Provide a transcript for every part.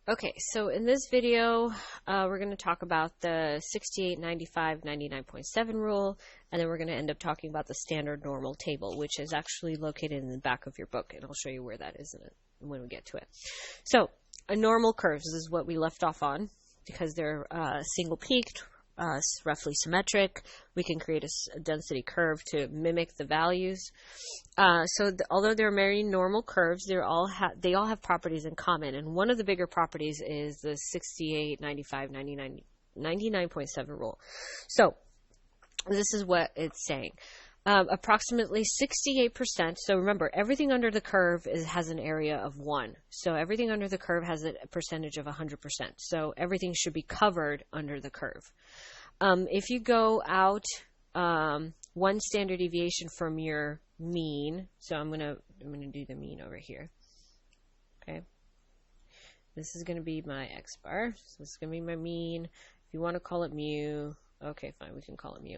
Okay, so in this video, we're going to talk about the 68, 95, 99.7 rule, and then we're going to end up talking about the standard normal table, which is actually located in the back of your book, and I'll show you where that is in it when we get to it. So, a normal curves is what we left off on, because they're single-peaked, roughly symmetric. We can create a density curve to mimic the values. Although they're very normal curves, they all have properties in common. And one of the bigger properties is the 68, 95, 99, 99.7 rule. So this is what it's saying. Approximately 68%. So remember, everything under the curve has an area of 1. So everything under the curve has a percentage of 100%. So everything should be covered under the curve. If you go out one standard deviation from your mean, so I'm gonna do the mean over here. Okay, this is gonna be my x bar. So this is gonna be my mean. If you want to call it mu, okay, fine, we can call it mu.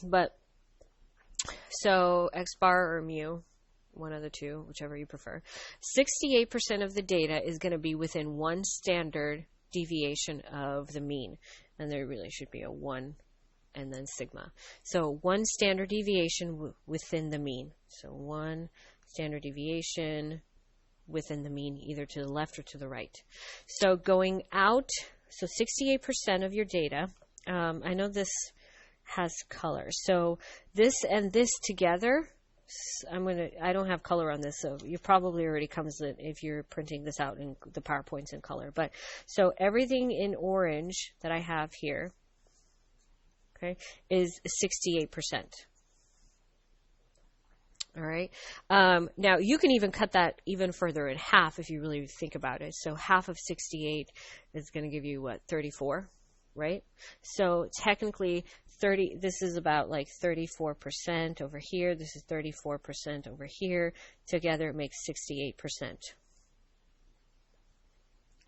But so x bar or mu, one of the two, whichever you prefer. 68% of the data is going to be within one standard deviation of the mean, and there really should be a 1 and then sigma. So one standard deviation within the mean. So one standard deviation within the mean, either to the left or to the right. So going out, so 68% of your data, I know this has color. So this and this together, I don't have color on this, so you probably already comes in if you're printing this out in the PowerPoint's in color. But so everything in orange that I have here, okay, is 68%. All right. Now you can even cut that even further in half if you really think about it. So half of 68 is going to give you what, 34, right? So technically 30, this is about like 34% over here. This is 34% over here. Together it makes 68%.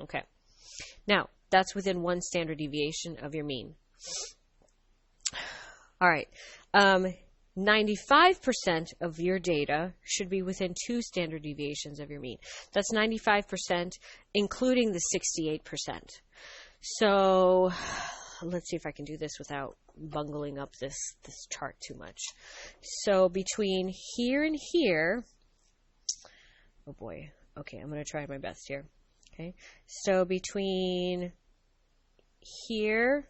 Okay. Now that's within one standard deviation of your mean. All right. 95% of your data should be within 2 standard deviations of your mean. That's 95%, including the 68%. So let's see if I can do this without bungling up this chart too much. So between here and here, oh boy, okay, I'm going to try my best here. Okay, so between here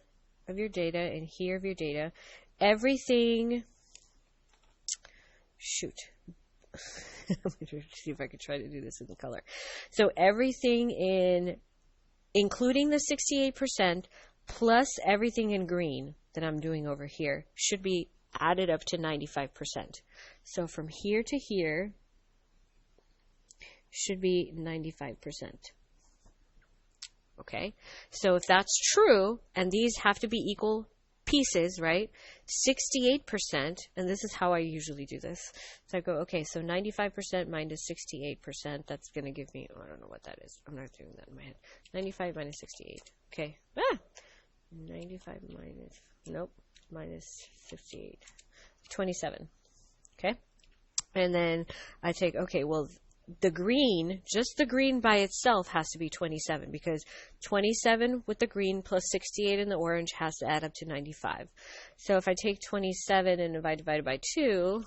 of your data and here of your data, everything, shoot, let me see if I can try to do this in the color. So everything including the 68%, plus everything in green that I'm doing over here should be added up to 95%. So from here to here should be 95%. Okay, so if that's true, and these have to be equal pieces, right? 68%, and this is how I usually do this. So I go, okay, so 95% minus 68%, that's going to give me, oh, I don't know what that is. I'm not doing that in my head. 95 minus 68. Okay. 95 minus, nope, minus 58. 27. Okay. And then I take, okay, well, the green, just the green by itself has to be 27, because 27 with the green plus 68 in the orange has to add up to 95. So if I take 27 and if I divide it by 2,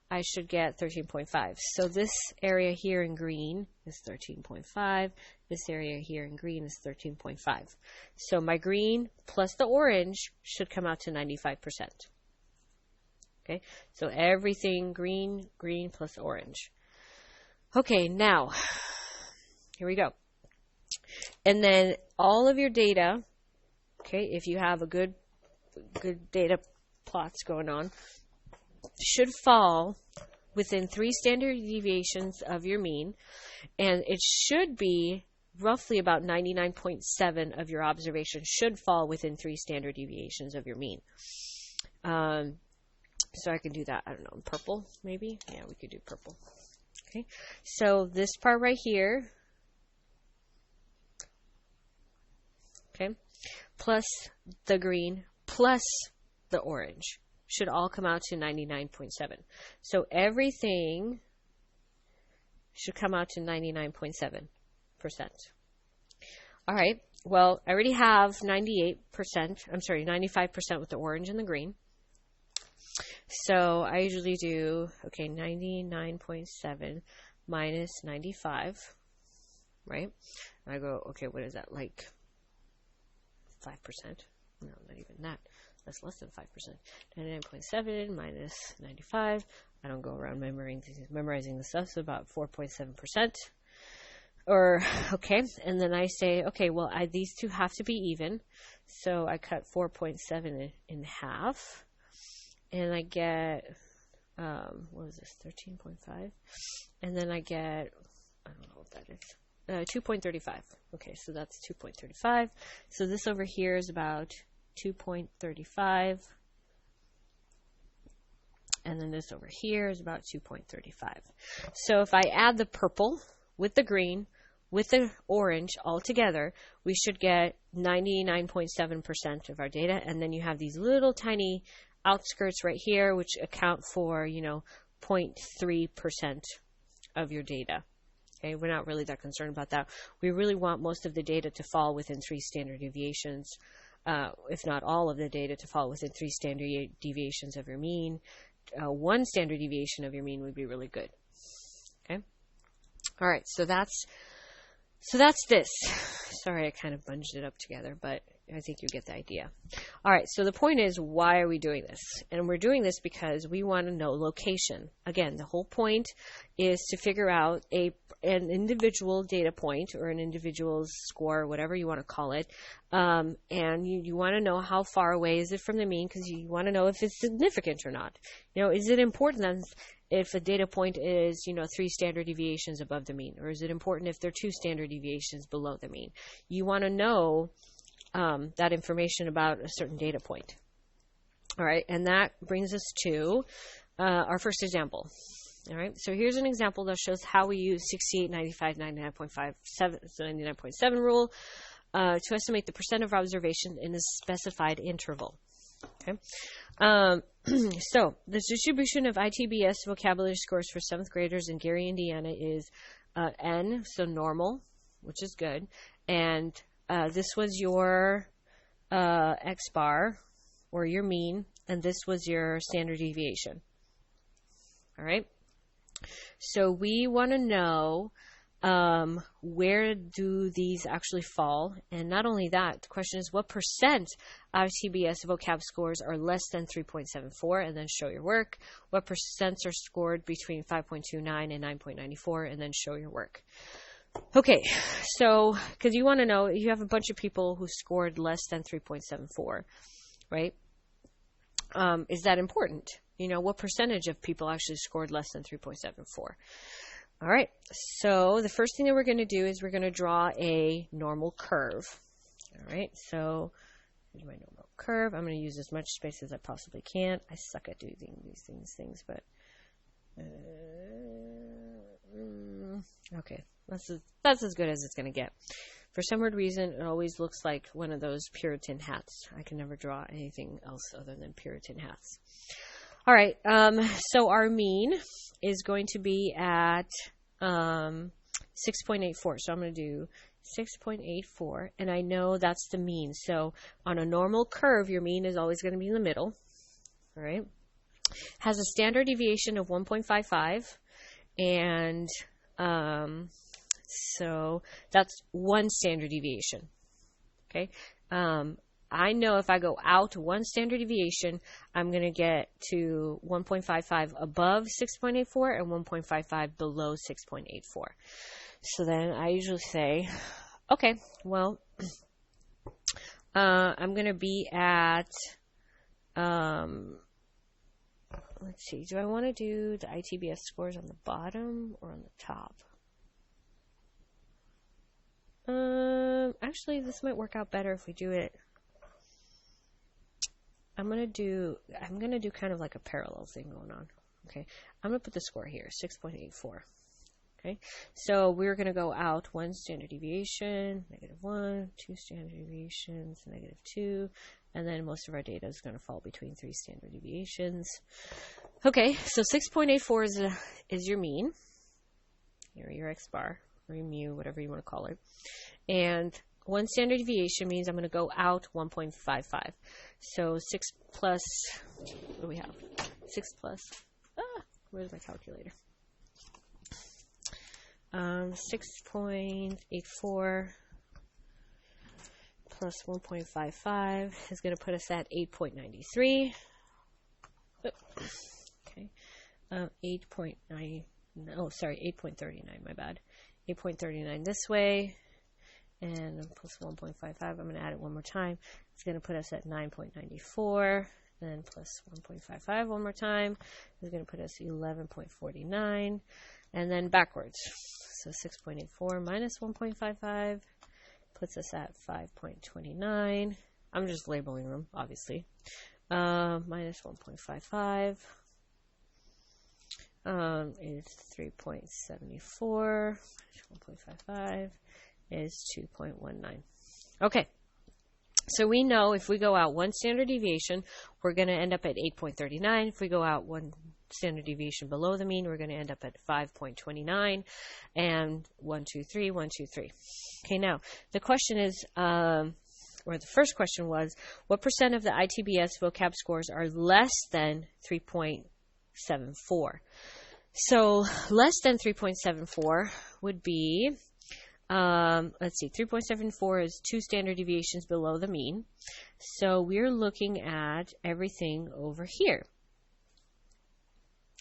I should get 13.5. So this area here in green is 13.5. This area here in green is 13.5. So my green plus the orange should come out to 95%. Okay, so everything green, green plus orange. Okay, now, here we go. And then all of your data, okay, if you have a good data plots going on, should fall within 3 standard deviations of your mean, and it should be roughly about 99.7 of your observations should fall within 3 standard deviations of your mean. So I can do that, I don't know, in purple maybe? Yeah, we could do purple. Okay, so this part right here, okay, plus the green, plus the orange, should all come out to 99.7. So everything should come out to 99.7. All right, well, I already have 95% with the orange and the green. So I usually do, 99.7 minus 95, right? And I go, okay, what is that, like 5%? No, not even that. That's less than 5%. 99.7 minus 95. I don't go around memorizing the stuff, so about 4.7%. And then I say, okay, well, these two have to be even. So I cut 4.7 in half. And I get, what is this, 13.5? And then I get, I don't know what that is, 2.35. Okay, so that's 2.35. So this over here is about 2.35. And then this over here is about 2.35. So if I add the purple with the green with the orange all together, we should get 99.7% of our data. And then you have these little tiny outskirts right here, which account for, 0.3% of your data. Okay, we're not really that concerned about that. We really want most of the data to fall within 3 standard deviations, if not all of the data to fall within 3 standard deviations of your mean. 1 standard deviation of your mean would be really good. Okay. All right. So that's this. Sorry, I kind of bunged it up together, but I think you get the idea. All right, so the point is, why are we doing this? And we're doing this because we want to know location. Again, the whole point is to figure out an individual data point or an individual's score, whatever you want to call it. And you want to know how far away is it from the mean, because you want to know if it's significant or not. Is it important then if a data point is, 3 standard deviations above the mean? Or is it important if they're 2 standard deviations below the mean? You want to know that information about a certain data point. All right, and that brings us to our first example. All right, so here's an example that shows how we use 68, 95, 99.7 rule to estimate the percent of observation in a specified interval. Okay, so the distribution of ITBS vocabulary scores for 7th graders in Gary, Indiana is N, so normal, which is good, and this was your X bar, or your mean, and this was your standard deviation. All right? So we want to know where do these actually fall? And not only that, the question is what percent of TBS vocab scores are less than 3.74, and then show your work. What percents are scored between 5.29 and 9.94, and then show your work. Okay, so, because you want to know, you have a bunch of people who scored less than 3.74, right? Is that important? What percentage of people actually scored less than 3.74? All right, so the first thing that we're going to do is we're going to draw a normal curve. All right, so here's my normal curve. I'm going to use as much space as I possibly can. I suck at doing these things, but okay, that's as good as it's going to get. For some weird reason, it always looks like one of those Puritan hats. I can never draw anything else other than Puritan hats. All right, so our mean is going to be at 6.84. So I'm going to do 6.84, and I know that's the mean. So on a normal curve, your mean is always going to be in the middle. All right, has a standard deviation of 1.55, and so that's 1 standard deviation. Okay. I know if I go out 1 standard deviation, I'm going to get to 1.55 above 6.84 and 1.55 below 6.84. So then I usually say, okay, well, I'm going to be at, let's see, do I want to do the ITBS scores on the bottom or on the top? Actually, this might work out better if we do it. I'm gonna do kind of like a parallel thing going on. Okay, I'm gonna put the score here, 6.84. Okay, so we're gonna go out 1 standard deviation, -1, 2 standard deviations, -2, and then most of our data is gonna fall between 3 standard deviations. Okay, so 6.84 is your mean. Here, your X bar. or mu, whatever you want to call it. And 1 standard deviation means I'm going to go out 1.55. So 6 plus, what do we have? 6 plus, where's my calculator? 6.84 plus 1.55 is going to put us at 8.93. Okay. 8.9, oh, sorry, 8.39, my bad. 8.39 this way, and then plus 1.55, I'm going to add it one more time. It's going to put us at 9.94, then plus 1.55 one more time. It's going to put us 11.49, and then backwards. So 6.84 minus 1.55 puts us at 5.29. I'm just labeling them, obviously. Minus 1.55 is 3.74. 1.55 is 2.19. Okay. So we know if we go out 1 standard deviation, we're going to end up at 8.39. If we go out 1 standard deviation below the mean, we're going to end up at 5.29, and 1, 2, 3, 1, 2, 3. Okay, now the question is, or the first question was, what percent of the ITBS vocab scores are less than 3.74? So less than 3.74 would be, let's see, 3.74 is 2 standard deviations below the mean. So we're looking at everything over here,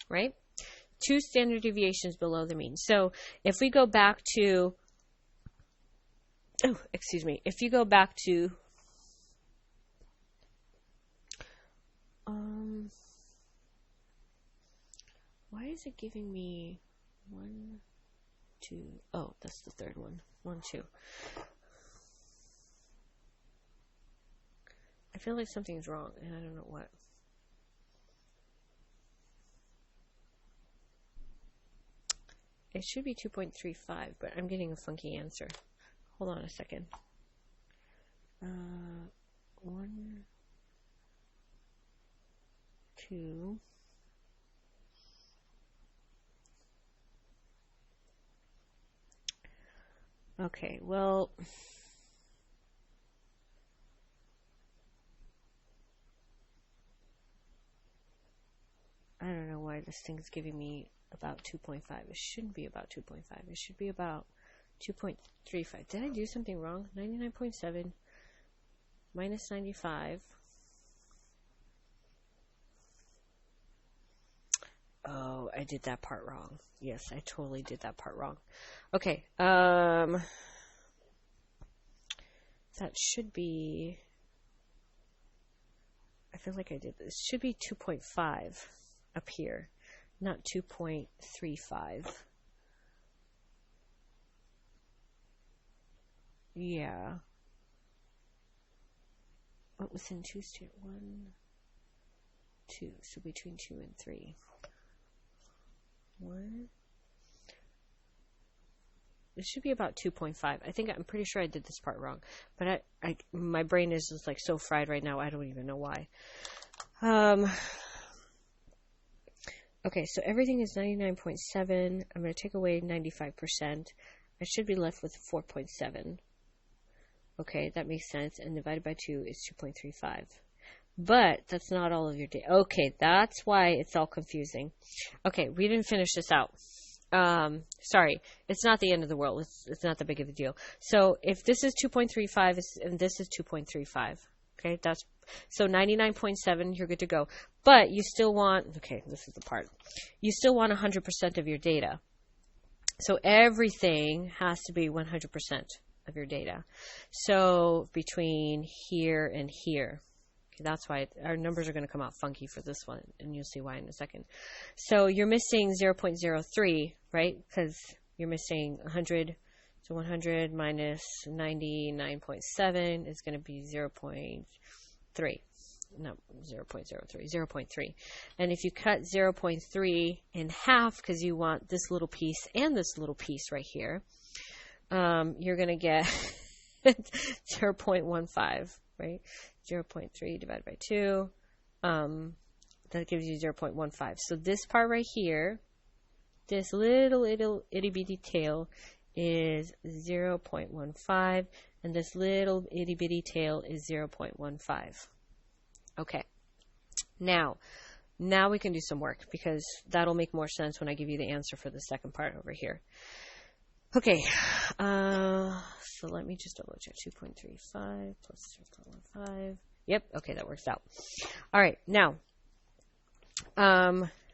right? 2 standard deviations below the mean. So if we go back to, if you go back to, why is it giving me 1, 2, oh, that's the third one, 1, 2. I feel like something's wrong, and I don't know what. It should be 2.35, but I'm getting a funky answer. Hold on a second. 1, 2. Okay, well, I don't know why this thing's giving me about 2.5. It shouldn't be about 2.5. It should be about 2.35. Did I do something wrong? 99.7 minus 95. Oh, I did that part wrong. Yes, I totally did that part wrong. Okay, that should be, I feel like I did this. Should be 2.5 up here, not 2.35. Yeah. What was in 2 state? 1, 2. So between 2 and 3. 1. It should be about 2.5. I'm pretty sure I did this part wrong, but my brain is just like so fried right now. I don't even know why. Okay, so everything is 99.7. I'm going to take away 95%. I should be left with 4.7. Okay, that makes sense. And divided by 2 is 2.35. But that's not all of your data. Okay, that's why it's all confusing. Okay, we didn't finish this out. Sorry, it's not the end of the world. It's not that big of a deal. So if this is 2.35 and this is 2.35, okay, that's, so 99.7, you're good to go. But you still want, okay, this is the part. You still want 100% of your data. So everything has to be 100% of your data. So between here and here. That's why our numbers are going to come out funky for this one, and you'll see why in a second. So you're missing 0.03, right? Because you're missing 100. So 100 minus 99.7 is going to be 0.3. No, 0.03, 0.3. And if you cut 0.3 in half, because you want this little piece and this little piece right here, you're going to get 0.15, right? 0.3 divided by 2, that gives you 0.15. So this part right here, this little itty bitty tail, is 0.15, and this little itty bitty tail is 0.15. Okay, now we can do some work, because that'll make more sense when I give you the answer for the second part over here. Okay, so let me just double check. 2.35 plus 0.15. Yep, okay, that works out. All right, now,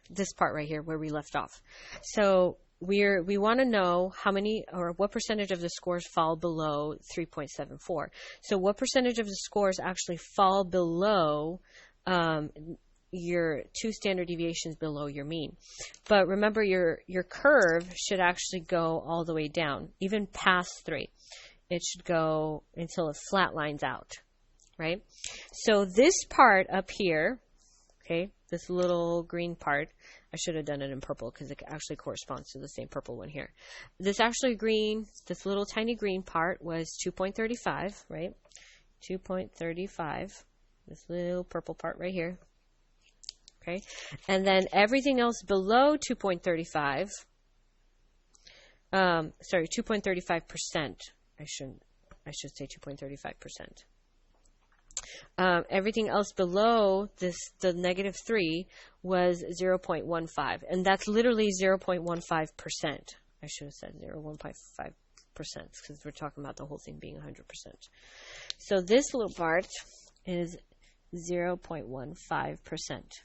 this part right here where we left off. So we want to know how many, or what percentage of the scores fall below 3.74. So what percentage of the scores actually fall below your 2 standard deviations below your mean. But remember, your curve should actually go all the way down, even past 3. It should go until it flatlines out, right? So this part up here, okay, this little green part, I should have done it in purple because it actually corresponds to the same purple one here. This actually green, this little tiny green part was 2.35, right? 2.35, this little purple part right here. Okay, and then everything else below 2.35, sorry, 2.35%. I should say 2.35%. Everything else below this, the -3, was 0.15, and that's literally 0.15%. I should have said 0.15%, because we're talking about the whole thing being 100%. So this little part is 0.15%.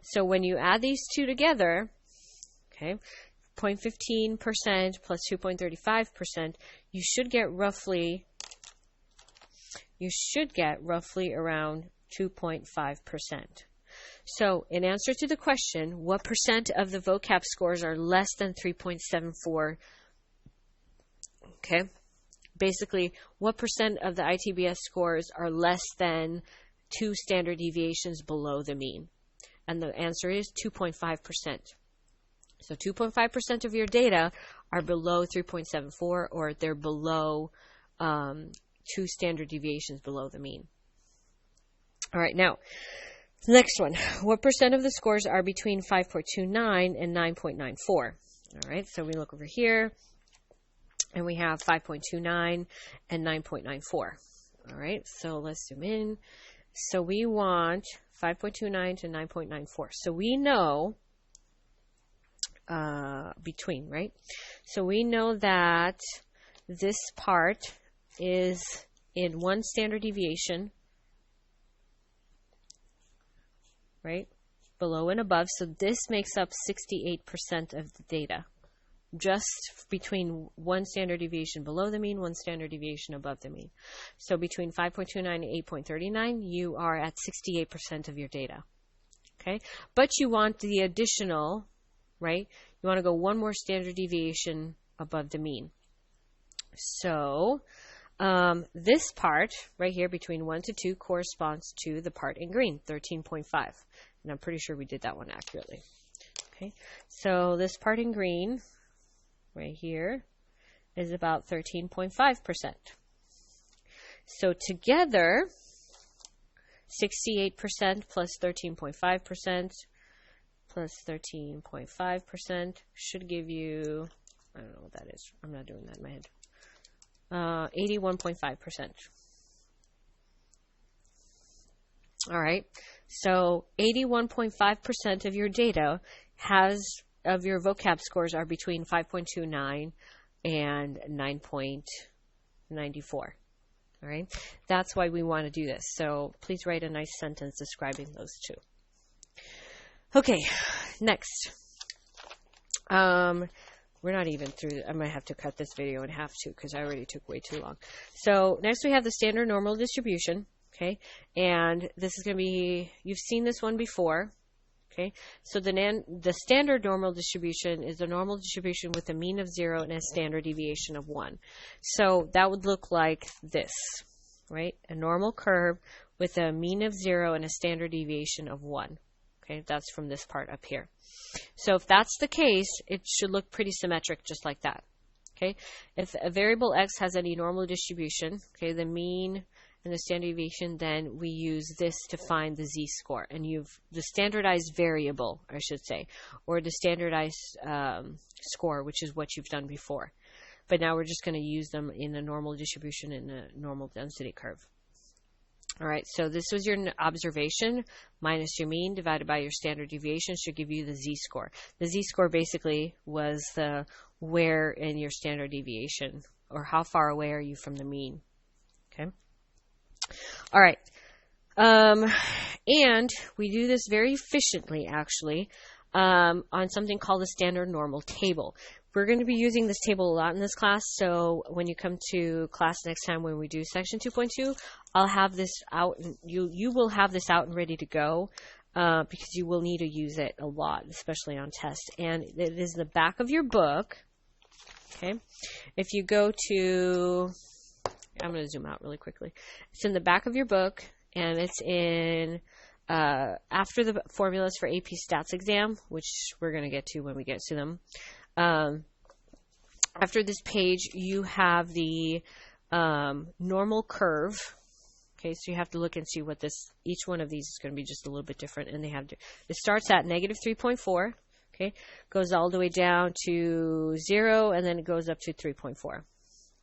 So when you add these two together, okay, 0.15% plus 2.35%, you should get roughly around 2.5%. So in answer to the question, what percent of the vocab scores are less than 3.74? Okay, basically, what percent of the ITBS scores are less than 2 standard deviations below the mean? And the answer is 2.5%. So 2.5% of your data are below 3.74, or they're below 2 standard deviations below the mean. All right, now, the next one. What percent of the scores are between 5.29 and 9.94? All right, so we look over here, and we have 5.29 and 9.94. All right, so let's zoom in. So we want 5.29 to 9.94. So we know between, right? So we know that this part is in 1 standard deviation, right? Below and above. So this makes up 68% of the data. Just between 1 standard deviation below the mean, 1 standard deviation above the mean. So between 5.29 and 8.39, you are at 68% of your data. Okay? But you want the additional, right? You want to go 1 more standard deviation above the mean. So this part right here between 1 to 2 corresponds to the part in green, 13.5. And I'm pretty sure we did that one accurately. Okay? So this part in green right here is about 13.5%. So together, 68% plus 13.5% plus 13.5% should give you, I don't know what that is. I'm not doing that in my head. 81.5%. All right. So 81.5% of your data of your vocab scores are between 5.29 and 9.94. All right. That's why we want to do this. So please write a nice sentence describing those two. Okay. Next. We're not even through. I might have to cut this video in half too, because I already took way too long. So next we have the standard normal distribution. Okay. And this is going to be, you've seen this one before. Okay, so the standard normal distribution is a normal distribution with a mean of 0 and a standard deviation of 1. So that would look like this, right? A normal curve with a mean of 0 and a standard deviation of 1. Okay, that's from this part up here. So if that's the case, it should look pretty symmetric just like that. Okay, if a variable x has any normal distribution, okay, the mean and the standard deviation, then we use this to find the z-score. And the standardized variable, I should say, or the standardized score, which is what you've done before. but now we're just going to use them in a normal distribution in a normal density curve. All right, so this was your observation minus your mean divided by your standard deviation should give you the z-score. The z-score basically was the where in your standard deviation, or how far away are you from the mean. Okay. All right. And we do this very efficiently, actually, on something called the standard normal table. We're going to be using this table a lot in this class, so when you come to class next time when we do section 2.2, I'll have this out, and you will have this out and ready to go, because you will need to use it a lot, especially on tests. And it is in the back of your book. Okay, if you go to, I'm going to zoom out really quickly. It's in the back of your book, and it's in after the formulas for AP Stats exam, which we're going to get to when we get to them. After this page, you have the normal curve. Okay, so you have to look and see what this, each one of these is going to be just a little bit different, and they have to, it starts at negative 3.4, okay, goes all the way down to 0, and then it goes up to 3.4.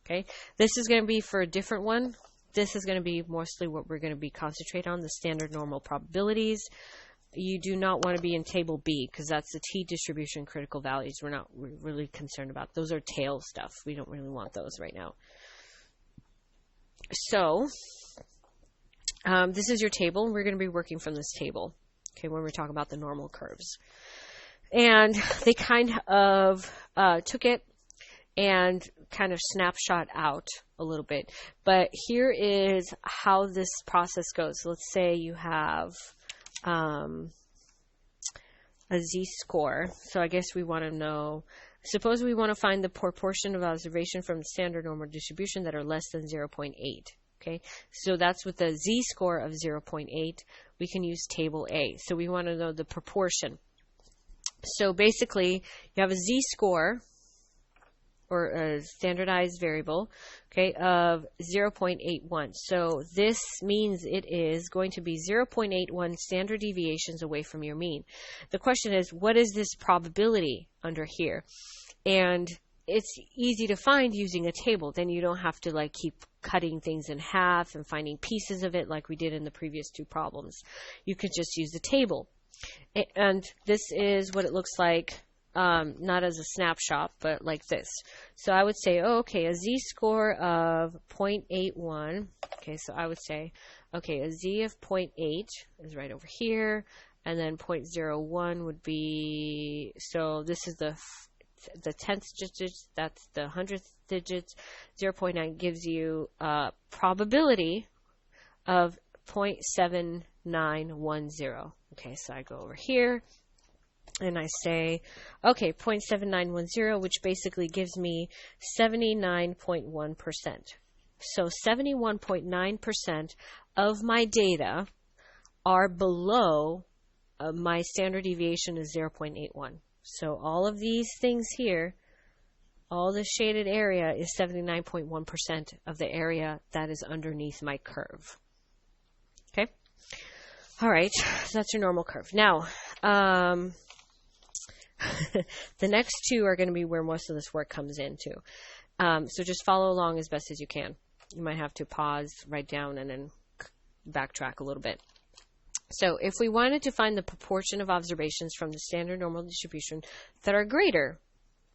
Okay, this is going to be for a different one. This is going to be mostly what we're going to be concentrate on, the standard normal probabilities. You do not want to be in table B because that's the t distribution critical values. We're really concerned about. Those are tail stuff. We don't really want those right now. So this is your table, and we're going to be working from this table, okay, when we're talking about the normal curves. And they kind of took it and kind of snapshot out a little bit. But here is how this process goes. So let's say you have a z-score. So I guess we want to know, suppose we want to find the proportion of observation from the standard normal distribution that are less than 0.8. Okay, so that's with a z-score of 0.8. We can use table A. So we want to know the proportion. So basically, you have a z-score, or a standardized variable, okay, of 0.81. So this means it is going to be 0.81 standard deviations away from your mean. The question is, what is this probability under here? And it's easy to find using a table. Then you don't have to like keep cutting things in half and finding pieces of it like we did in the previous two problems. You could just use the table. And this is what it looks like, not as a snapshot, but like this. So I would say, oh, okay, a z-score of 0.81. Okay, so I would say, okay, a z of 0.8 is right over here, and then 0.01 would be, so this is the 10th digits, that's the 100th digits. 0.9 gives you a probability of 0.7910. Okay, so I go over here and I say, okay, 0.7910, which basically gives me 79.1%. So 71.9% of my data are below my standard deviation is 0.81. So all of these things here, all the shaded area is 79.1% of the area that is underneath my curve. Okay? All right, so that's your normal curve. Now, the next two are going to be where most of this work comes into. So just follow along as best as you can. You might have to pause, write down, and then backtrack a little bit. So if we wanted to find the proportion of observations from the standard normal distribution that are greater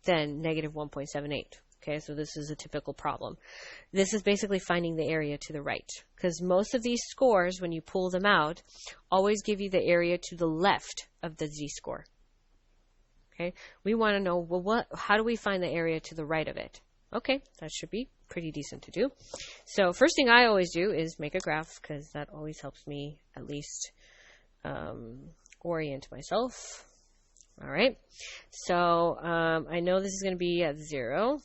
than negative 1.78, okay, so this is a typical problem. This is basically finding the area to the right, because most of these scores, when you pull them out, always give you the area to the left of the z-score. Okay, we want to know, well, how do we find the area to the right of it? Okay, that should be pretty decent to do. So first thing I always do is make a graph, because that always helps me at least orient myself. All right, so I know this is going to be at 0.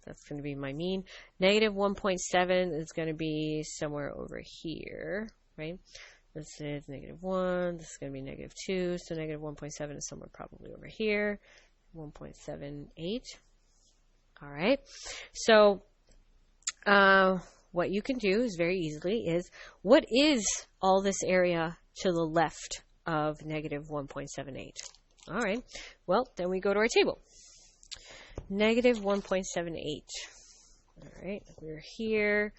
That's going to be my mean. Negative 1.7 is going to be somewhere over here, right? This is negative 1. This is going to be negative 2. So negative 1.7 is somewhere probably over here. 1.78. All right. So what you can do is very easily is, what is all this area to the left of negative 1.78? All right. Well, then we go to our table. negative 1.78. All right, we're here.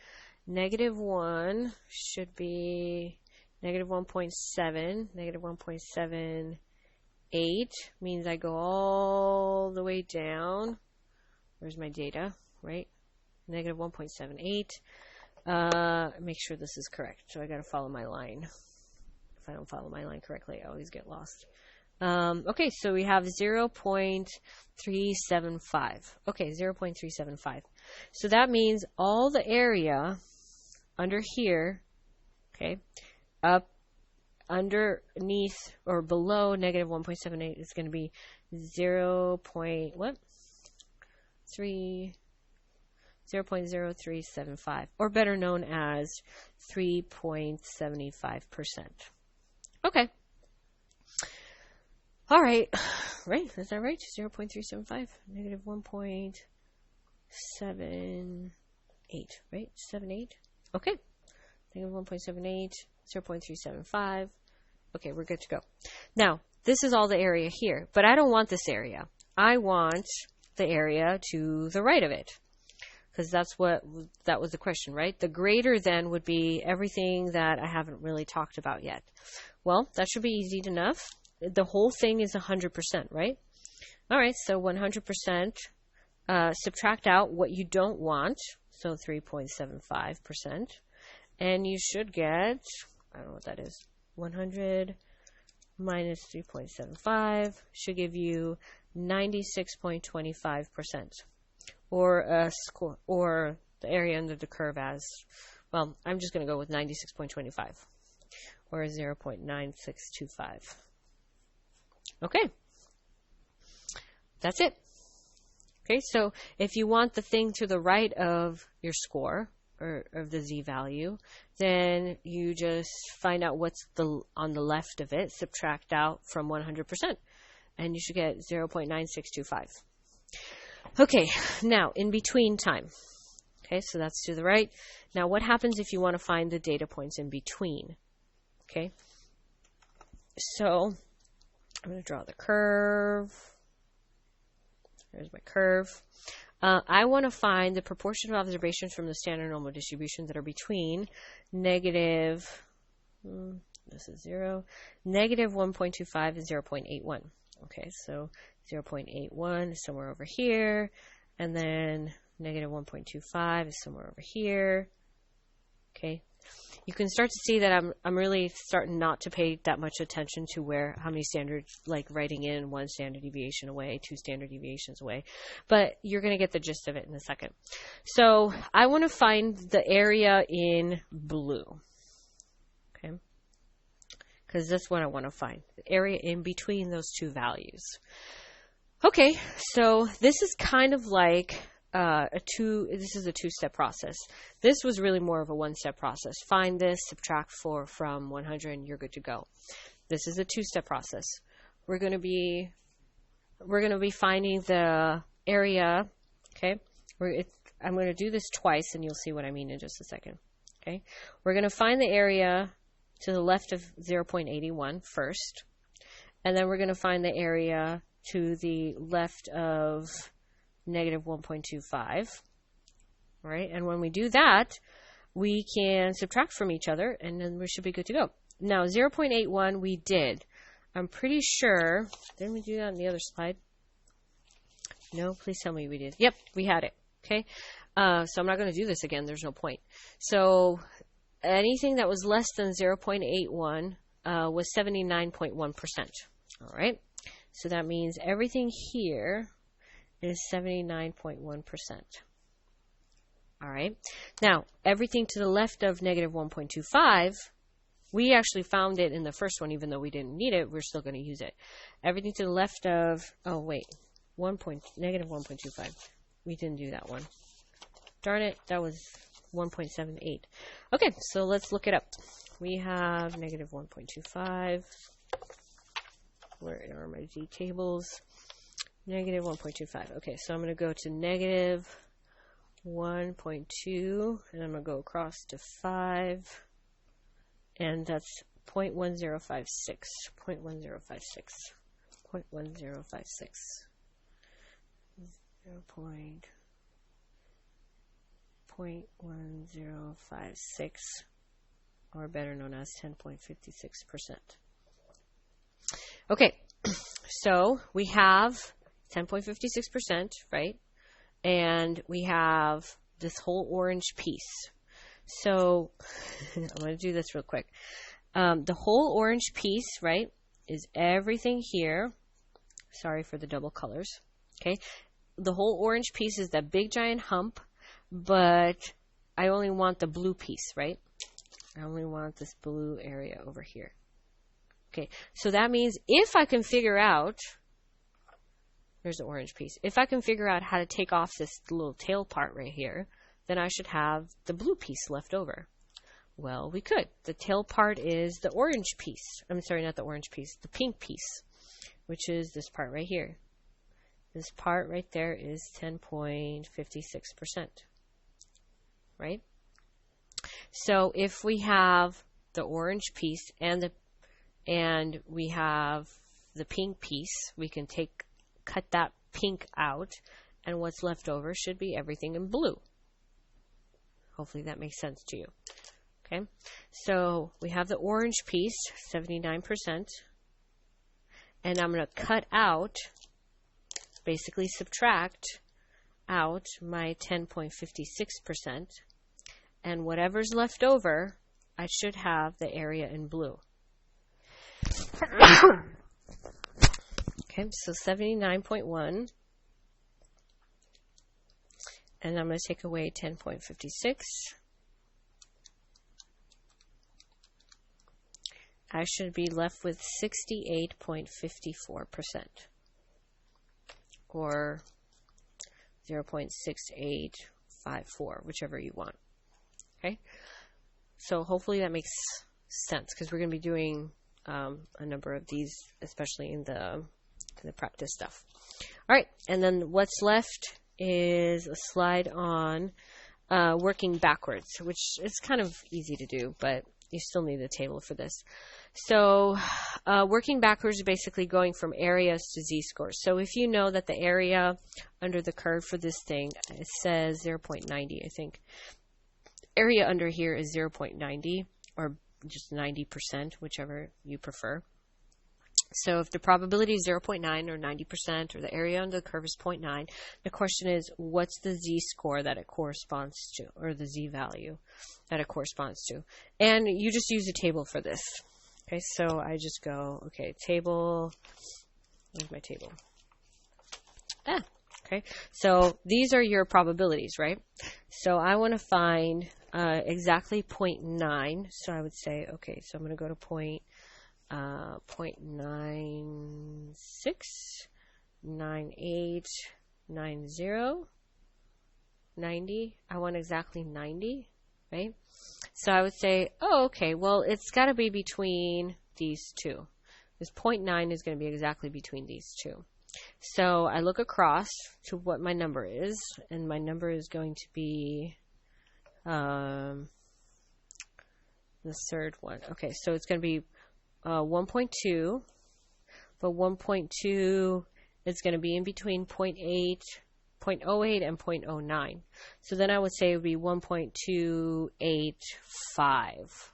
Negative 1 should be negative 1.7. Negative 1.78 means I go all the way down. Where's my data, right? Negative 1.78. Make sure this is correct. So I got to follow my line. If I don't follow my line correctly, I always get lost. Okay, so we have 0.375. Okay, 0.375. So that means all the area under here, okay, up underneath or below negative 1.78 is going to be 0.0375, or better known as 3.75%. Okay. All right. Right. Is that right? 0.375, negative 1.78, right? 78. Okay. Negative 1.78, 0.375. Okay, we're good to go. Now, this is all the area here, but I don't want this area. I want the area to the right of it, because that was the question, right? The greater than would be everything that I haven't really talked about yet. Well, that should be easy enough. The whole thing is 100%, right? All right, so 100%, subtract out what you don't want, so 3.75%, and you should get, I don't know what that is, 100 minus 3.75 should give you 96.25%, or a score, or the area under the curve as, well, I'm just going to go with 96.25, or 0.9625. Okay, that's it. Okay, so if you want the thing to the right of your score, or of the z-value, then you just find out what's on the left of it, subtract out from 100%, and you should get 0.9625. Okay, now in between time. Okay, so that's to the right. Now what happens if you want to find the data points in between? Okay, so I'm going to draw the curve. There's my curve. I want to find the proportion of observations from the standard normal distribution that are between negative, this is 0, negative 1.25 and 0.81. Okay, so 0.81 is somewhere over here, and then negative 1.25 is somewhere over here. Okay, you can start to see that I'm really starting not to pay that much attention to how many standards, like writing in 1 standard deviation away, 2 standard deviations away, but you're going to get the gist of it in a second. So I want to find the area in blue, okay, because that's what I want to find, the area in between those two values. Okay, so this is kind of like this is a two-step process. This was really more of a one-step process. Find this, subtract 4 from 100, and you're good to go. This is a two-step process. We're going to be finding the area. Okay, I'm going to do this twice, and you'll see what I mean in just a second. Okay, we're going to find the area to the left of 0.81 first, and then we're going to find the area to the left of negative 1.25, right? And when we do that, we can subtract from each other, and then we should be good to go. Now, 0.81 we did. I'm pretty sure, didn't we do that on the other slide? No, please tell me we did. Yep, we had it, okay? So I'm not going to do this again. There's no point. So anything that was less than 0.81 was 79.1%, all right? So that means everything here is 79.1%. All right. Now, everything to the left of negative 1.25, we actually found it in the first one, even though we didn't need it, we're still going to use it. Everything to the left of, oh wait, negative 1.25. We didn't do that one. Darn it, that was 1.78. Okay, so let's look it up. We have negative 1.25. Where are my z tables? Negative 1.25. Okay, so I'm going to go to negative 1.2, and I'm going to go across to 5, and that's 0.1056. 0.1056. 0.1056. 0.1056, or better known as 10.56%. Okay, so we have 10.56%, right? And we have this whole orange piece. So I'm going to do this real quick. The whole orange piece, right, is everything here. Sorry for the double colors. Okay, the whole orange piece is that big giant hump, but I only want the blue piece, right? I only want this blue area over here. Okay, so that means if I can figure out, there's the orange piece, if I can figure out how to take off this little tail part right here, then I should have the blue piece left over. Well, we could. The tail part is the orange piece. I'm sorry, not the orange piece, the pink piece, which is this part right here. This part right there is 10.56%, right? So if we have the orange piece and we have the pink piece, we can cut that pink out, and what's left over should be everything in blue. Hopefully that makes sense to you. Okay, so we have the orange piece, 79%, and I'm going to cut out, basically subtract out my 10.56%, and whatever's left over, I should have the area in blue. Okay, so 79.1, and I'm going to take away 10.56. I should be left with 68.54%, or 0.6854, whichever you want. Okay, so hopefully that makes sense, because we're going to be doing a number of these, especially in the practice stuff. All right, and then what's left is a slide on working backwards, which is kind of easy to do, but you still need a table for this. So working backwards is basically going from areas to z-scores. So if you know that the area under the curve for this thing, it says 0.90, I think. Area under here is 0.90, or just 90%, whichever you prefer. So if the probability is 0.9 or 90%, or the area under the curve is 0.9, the question is, what's the z-score that it corresponds to, or the z-value that it corresponds to? And you just use a table for this. Okay, so I just go, okay, table, where's my table? Okay, so these are your probabilities, right? So I want to find exactly 0.9, so I would say, okay, so I'm going to go to 0.96, 98, 90, 90. I want exactly 90, right? So I would say, oh, okay, well, it's got to be between these two. This 0.9 is going to be exactly between these two. So I look across to what my number is, and my number is going to be the third one. Okay, so it's going to be 1.2, but 1.2 is going to be in between 0.8 and 0.09. So then I would say it would be 1.285,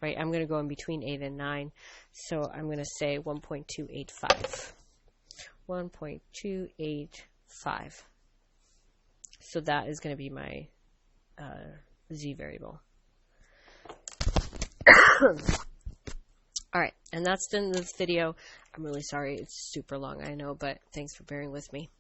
right? I'm going to go in between 8 and 9, so I'm going to say 1.285. 1.285. So that is going to be my z variable. All right, and that's done this video. I'm really sorry it's super long, I know, but thanks for bearing with me.